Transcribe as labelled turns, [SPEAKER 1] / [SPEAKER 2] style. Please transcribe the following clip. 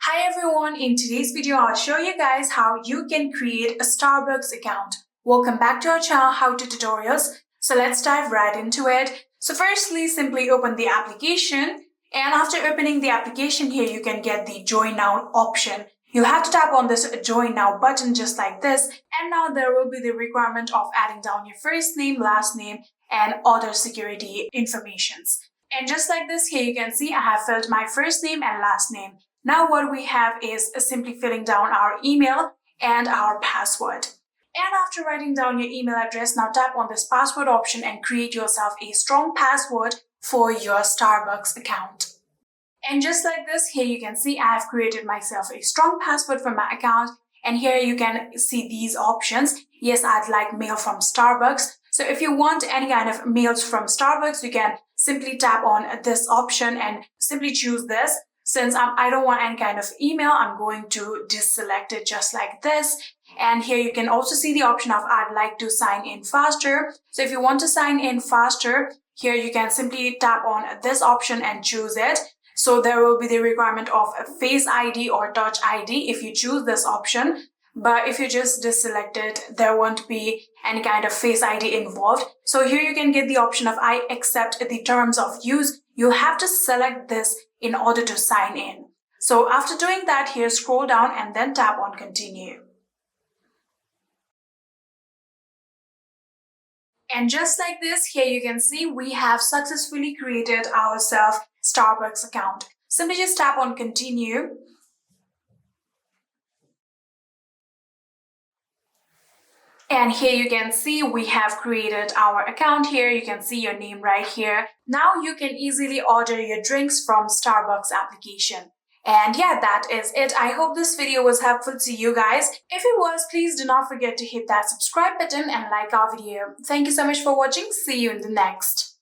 [SPEAKER 1] Hi everyone, in today's video I'll show you guys how you can create a Starbucks account. Welcome back to our channel How To Tutorials. So let's dive right into it. So firstly, simply open the application, and after opening the application here you can get the join now option. You'll have to tap on this join now button just like this, and now there will be the requirement of adding down your first name, last name and other security informations. And just like this here you can see I have filled my first name and last name. Now what we have is simply filling down our email and our password. And after writing down your email address, now tap on this password option and create yourself a strong password for your Starbucks account. And just like this, here you can see I have created myself a strong password for my account. And here you can see these options. Yes, I'd like mail from Starbucks. So if you want any kind of mails from Starbucks, you can simply tap on this option and simply choose this. Since I don't want any kind of email, I'm going to deselect it just like this. And here you can also see the option of I'd like to sign in faster. So if you want to sign in faster, here you can simply tap on this option and choose it. So there will be the requirement of a Face ID or Touch ID if you choose this option. But if you just deselect it, there won't be any kind of Face ID involved. So here you can get the option of I accept the terms of use. You have to select this in order to sign in. So after doing that, here scroll down and then tap on continue. And just like this, here you can see we have successfully created ourselves Starbucks account. Simply just tap on continue. And here you can see we have created our account here. You can see your name right here. Now you can easily order your drinks from Starbucks application. And yeah, that is it. I hope this video was helpful to you guys. If it was, please do not forget to hit that subscribe button and like our video. Thank you so much for watching. See you in the next.